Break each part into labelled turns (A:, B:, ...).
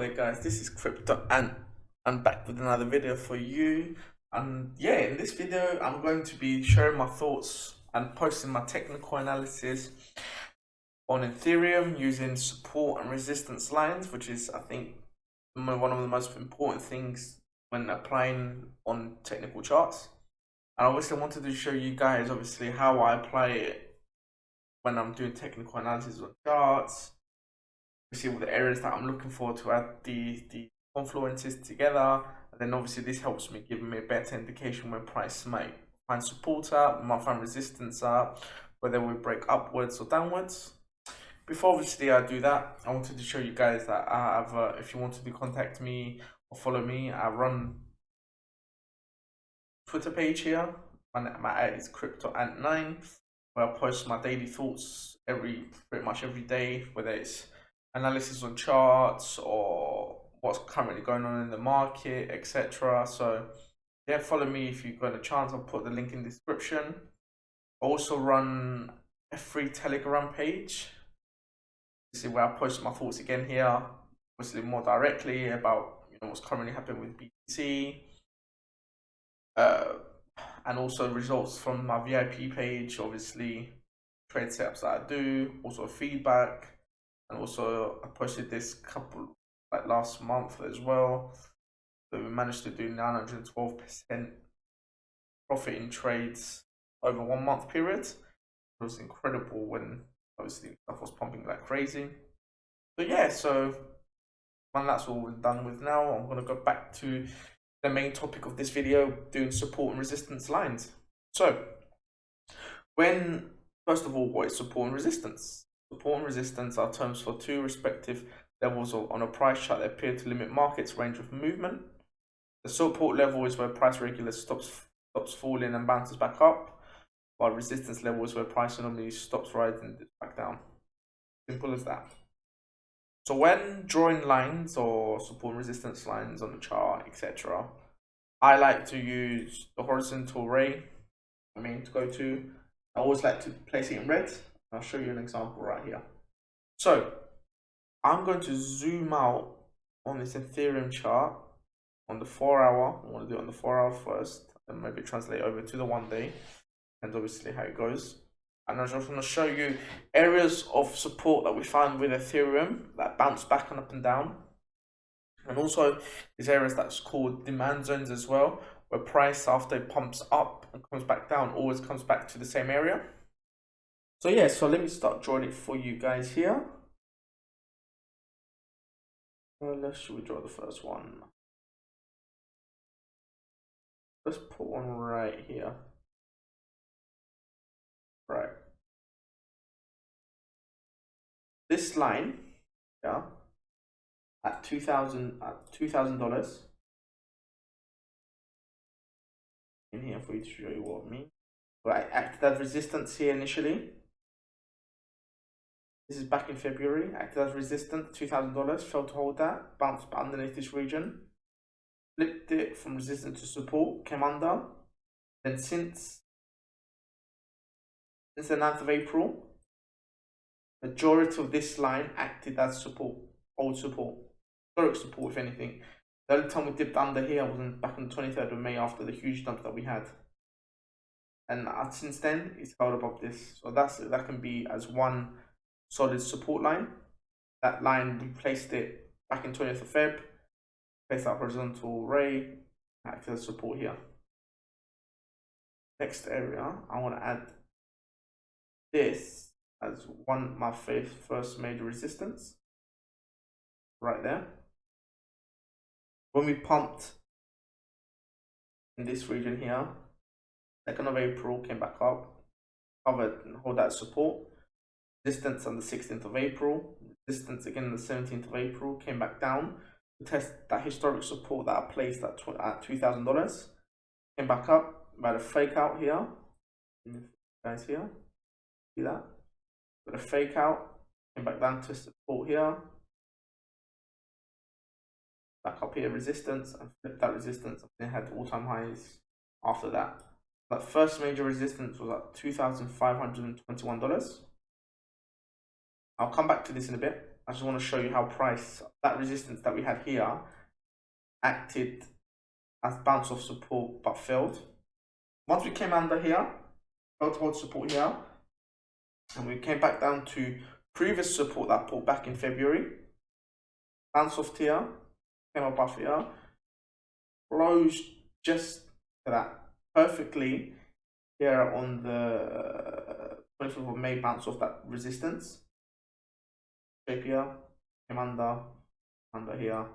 A: there guys, this is Crypto and I'm back with another video for you. And yeah, in this video I'm going to be sharing my thoughts and posting my technical analysis on Ethereum using support and resistance lines, which is, I think, one of the most important things when applying on technical charts. And obviously I wanted to show you guys obviously how I apply it when I'm doing technical analysis on charts. See all the areas that I'm looking for to add the confluences together, and then obviously this helps me, giving me a better indication when price might find support up, might find resistance up, whether we break upwards or downwards. Before obviously I do that, I wanted to show you guys that I have, if you wanted to contact me or follow me, I run Twitter page here. My ad is CryptoAnt9, where I post my daily thoughts pretty much every day, whether it's analysis on charts or what's currently going on in the market, etc. So yeah, follow me if you've got a chance. I'll put the link in the description. I also run a free Telegram page. This is where I post my thoughts again here, obviously more directly about what's currently happening with BTC. And also results from my VIP page, obviously trade setups that I do, also feedback, and also I posted this couple like last month as well. So we managed to do 912% profit in trades over 1 month period. It was incredible when obviously stuff was pumping like crazy. So yeah, so when that's all done with now, I'm gonna go back to the main topic of this video, doing support and resistance lines. So first of all, what is support and resistance? Support and resistance are terms for two respective levels on a price chart that appear to limit market's range of movement. The support level is where price regularly stops falling and bounces back up, while resistance level is where price normally stops rising and dips back down. Simple as that. So when drawing lines or support and resistance lines on the chart, etc., I like to use the horizontal ray to go to. I always like to place it in red. I'll show you an example right here. So I'm going to zoom out on this Ethereum chart on the 4 hour. I want to do it on the 4 hour first, and maybe translate over to the 1 day, and obviously how it goes. And I just want to show you areas of support that we find with Ethereum that bounce back and up and down. And also these areas that's called demand zones as well, where price after it pumps up and comes back down always comes back to the same area. So yeah, so let me start drawing it for you guys here. Should we draw the first one? Let's put one right here. Right. This line, yeah, at $2,000 in here for you to show you what I mean. Right, acted as resistance here initially. This is back in February. Acted as resistance, $2,000. Failed to hold that. Bounced underneath this region. Flipped it from resistance to support. Came under. Then since the 9th of April, majority of this line acted as support, old support, historic support if anything. The only time we dipped under here was back on the 23rd of May after the huge dump that we had. And since then, it's held above this. So that can be as one solid support line. That line, we placed it back in 20th of Feb, placed that horizontal ray, acted as support here. Next area, I want to add this as my first major resistance right there. When we pumped in this region here, 2nd of April, came back up, covered and hold that support. Resistance on the 16th of April, resistance again on the 17th of April, came back down to test that historic support that I placed at $2,000. Came back up, about a fake out here. Guys here, see that? Got a fake out, came back down to support here, back up here, resistance, and flipped that resistance, and then had all-time highs after that. That first major resistance was at $2,521. I'll come back to this in a bit. I just want to show you how price, that resistance that we had here, acted as bounce off support but failed. Once we came under here, failed to hold support here, and we came back down to previous support that pulled back in February, bounce off here, came above here, closed just to that perfectly here on the 24th of May, bounce off that resistance. Shape here, came under here,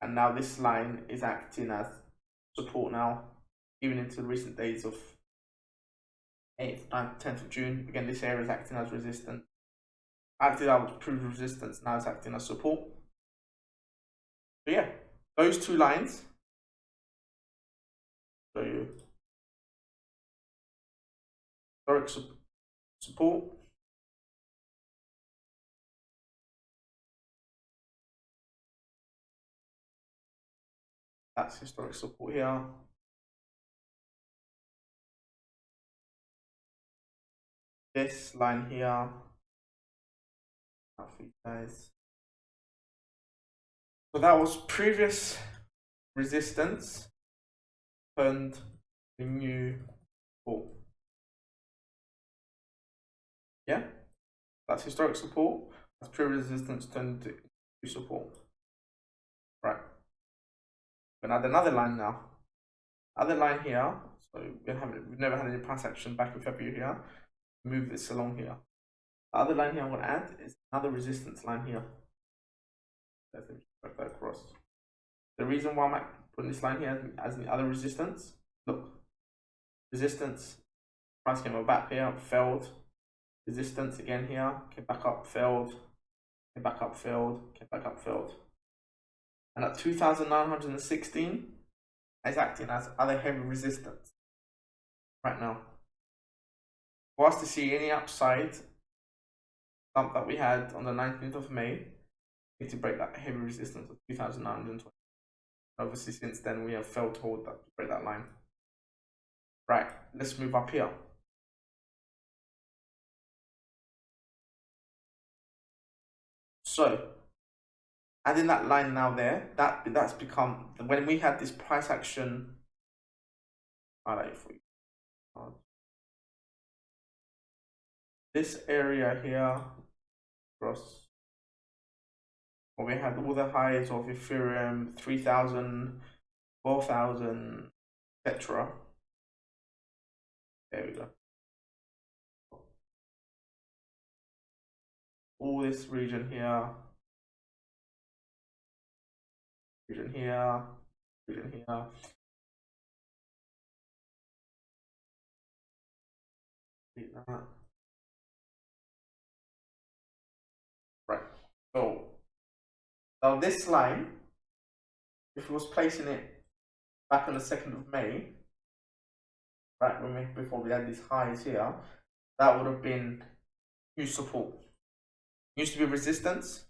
A: and now this line is acting as support now, even into the recent days of 8th, 9th, 10th of June. Again, this area is acting as resistance. Acted out previous resistance, now it's acting as support. So yeah, those two lines show you historic support, that's historic support here. This line here, for you guys. So that was previous resistance turned the new support. Yeah, that's historic support. That's previous resistance turned to new support. Right. We're gonna add another line now. Other line here. So we've never had any price action back in February here. Move this along here. The other line here I'm going to add is another resistance line here. Let's drag that across. The reason why I'm putting this line here as the other resistance, look, resistance, price came back here, failed. Resistance again here, came back up, failed. Came back up, failed. Came back up, failed. And at 2,916 is acting as other heavy resistance right now. For us to see any upside dump that we had on the 19th of May, we need to break that heavy resistance of 2,920. Obviously, since then we have failed to hold that, to break that line. Right, let's move up here. So, adding that line now there, that's become, when we had this price action, I'll highlight it for you. This area here, across, where we had all the highs of Ethereum, 3,000, 4,000, etc. There we go. All this region here, region here, region here. That. Right. So now this line, if it was placing it back on the 2nd of May, right, before we had these highs here, that would have been new support. Used to be resistance.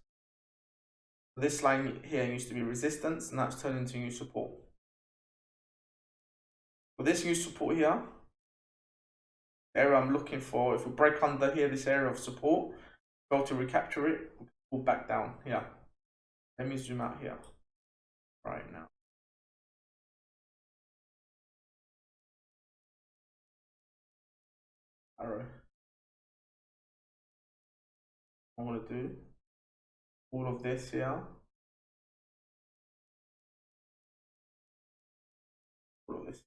A: This line here used to be resistance, and that's turned into new support. For this new support here, the area I'm looking for, if we break under here, this area of support, go to recapture it, we pull back down here. Let me zoom out here right now. Arrow. I'm going to do all of this here. All of this.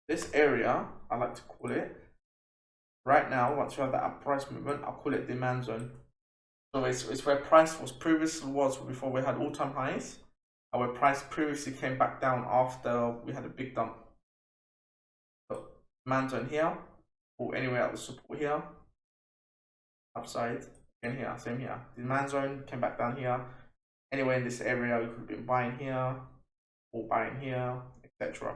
A: This area, I like to call it, right now, once you have that price movement, I'll call it demand zone. So it's where price was previously before we had all-time highs, and where price previously came back down after we had a big dump. So demand zone here, or anywhere at the support here, upside, and here, same here. Demand zone came back down here. Anywhere in this area, we could have been buying here, or buying here, etc.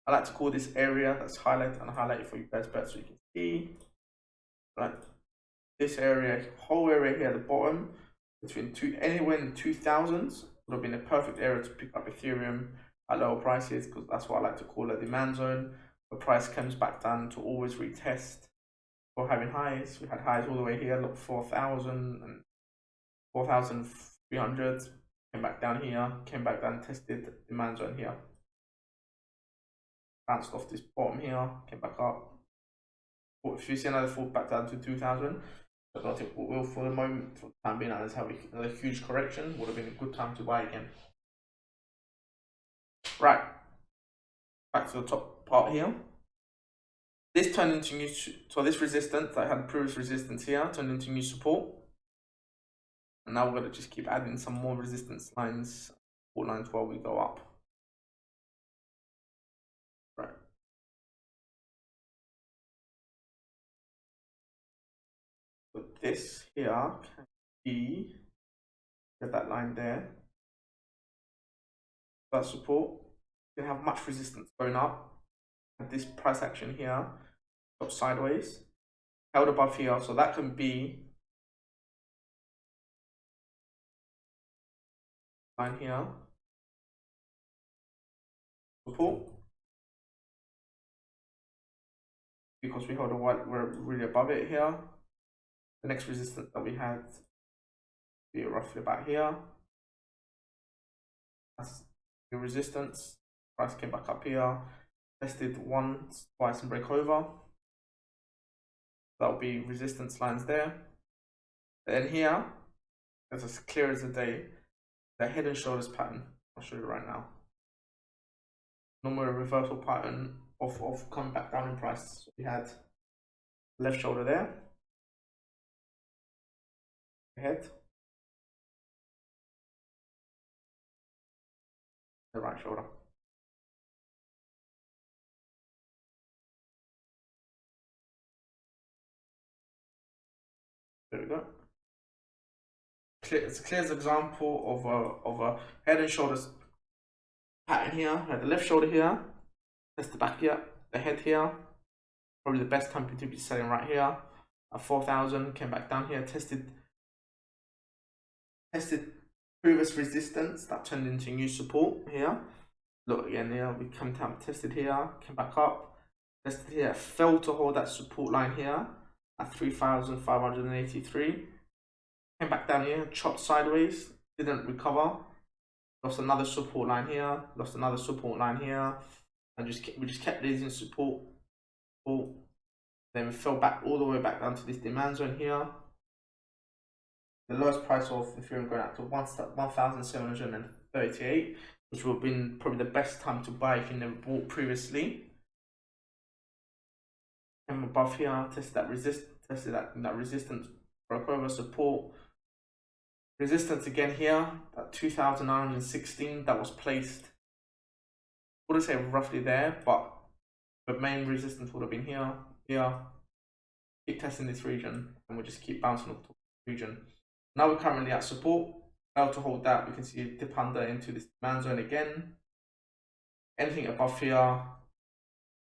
A: I like to call this area that's highlighted and highlighted for you guys better so you can see. Right. this area, whole area here at the bottom, between anywhere in the 2000s would have been a perfect area to pick up Ethereum at lower prices, because that's what I like to call a demand zone. The price comes back down to always retest for having highs. We had highs all the way here, look, 4,000 and 4,300. Came back down here, came back down, tested demand zone here. Bounced off this bottom here, came back up. If you see another fall back down to 2,000, I don't think we will for the moment. For the time being, let's have another huge correction. Would have been a good time to buy again. Right, back to the top part here. This turned into new, so this resistance that had previous resistance here turned into new support. And now we're going to just keep adding some more resistance lines, support lines while we go up. Right. But this here can be, get that line there, that support. You can have much resistance going up. And this price action here, got sideways, held above here, so that can be line here, support, because we hold a white, we're really above it here. The next resistance that we had be roughly about here. That's the resistance. Price came back up here, tested once, twice, and break over. That'll be resistance lines there. Then here, it's as clear as the day, the head and shoulders pattern. I'll show you right now. Normally a reversal pattern of coming back down in price. So we had left shoulder there, head, the right shoulder. There we go. It's a clear example of a head and shoulders pattern here. We had the left shoulder here, that's the back here, the head here. Probably the best time to be selling right here at 4,000. Came back down here, tested previous resistance that turned into new support here. Look again here, we come down, tested here, came back up, tested here, failed to hold that support line here at 3,583. Came back down here, chopped sideways, didn't recover, lost another support line here, lost another support line here, and we just kept these in support. Then we fell back all the way back down to this demand zone here. The lowest price of Ethereum going out to 1,738, which would have been probably the best time to buy if you never bought previously. Came above here, tested that resistance, broke over support. Resistance again here, that 2,916 that was placed. I wouldn't say roughly there, but the main resistance would have been here, here. Keep testing this region, and we'll just keep bouncing up to the region. Now we're currently at support. Failed to hold that. We can see it dip under into this demand zone again. Anything above here,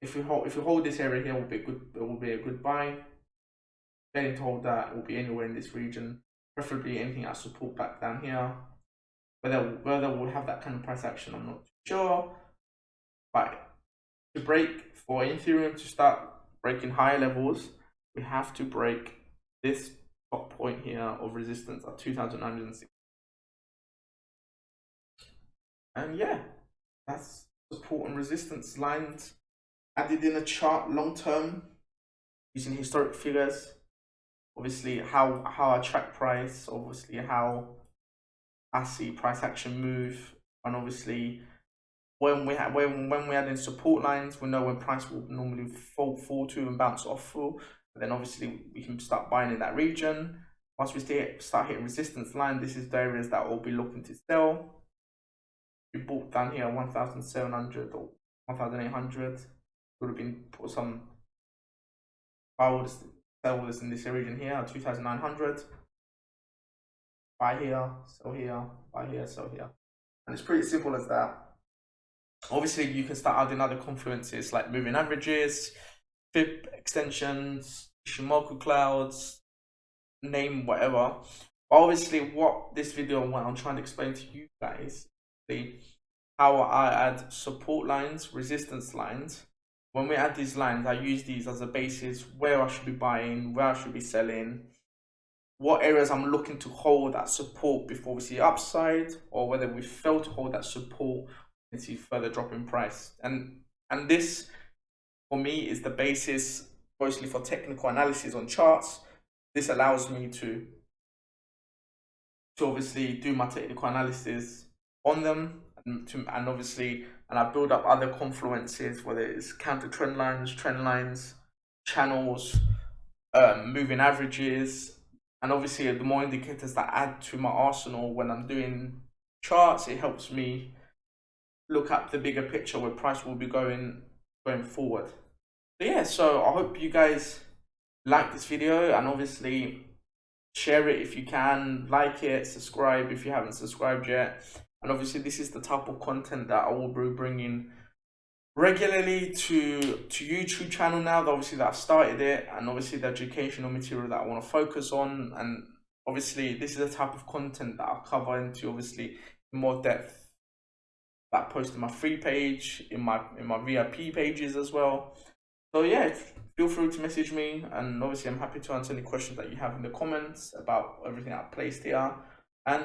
A: if we hold this area here, will be a good buy. Failing to hold that, it will be anywhere in this region. Preferably anything at support back down here. Whether we'll have that kind of price action, I'm not sure. But to break, for Ethereum to start breaking higher levels, we have to break this top point here of resistance at 2,960. And yeah, that's support and resistance lines added in a chart long term using historic figures. Obviously how I track price, obviously how I see price action move, and obviously when we add in support lines, we know when price will normally fall to and bounce off full. Then obviously we can start buying in that region. Once we start hitting resistance line, this is the areas that we'll be looking to sell. We bought down here 1,700 or 1,800. Would have been put some. I would sell this in this region here at 2,900. Buy here, sell here, buy here, sell here, and it's pretty simple as that. Obviously, you can start adding other confluences like moving averages, FIB extensions, Shimoku clouds, name whatever. Obviously, what this video and what I'm trying to explain to you guys, how I add support lines, resistance lines. When we add these lines, I use these as a basis where I should be buying, where I should be selling, what areas I'm looking to hold that support before we see upside, or whether we fail to hold that support and see further drop in price. And this for me is the basis mostly for technical analysis on charts. This allows me to obviously do my technical analysis on them, and obviously, and I build up other confluences, whether it's counter trend lines, channels, moving averages, and obviously the more indicators that add to my arsenal when I'm doing charts, it helps me look at the bigger picture where price will be going forward. So yeah, so I hope you guys like this video, and obviously share it if you can, like it, subscribe if you haven't subscribed yet. And obviously this is the type of content that I will be bringing regularly to YouTube channel now that obviously that I've started it, and obviously the educational material that I want to focus on. And obviously this is the type of content that I'll cover into obviously more depth that I post in my free page, in my VIP pages as well. So yeah, feel free to message me, and obviously I'm happy to answer any questions that you have in the comments about everything I've placed here.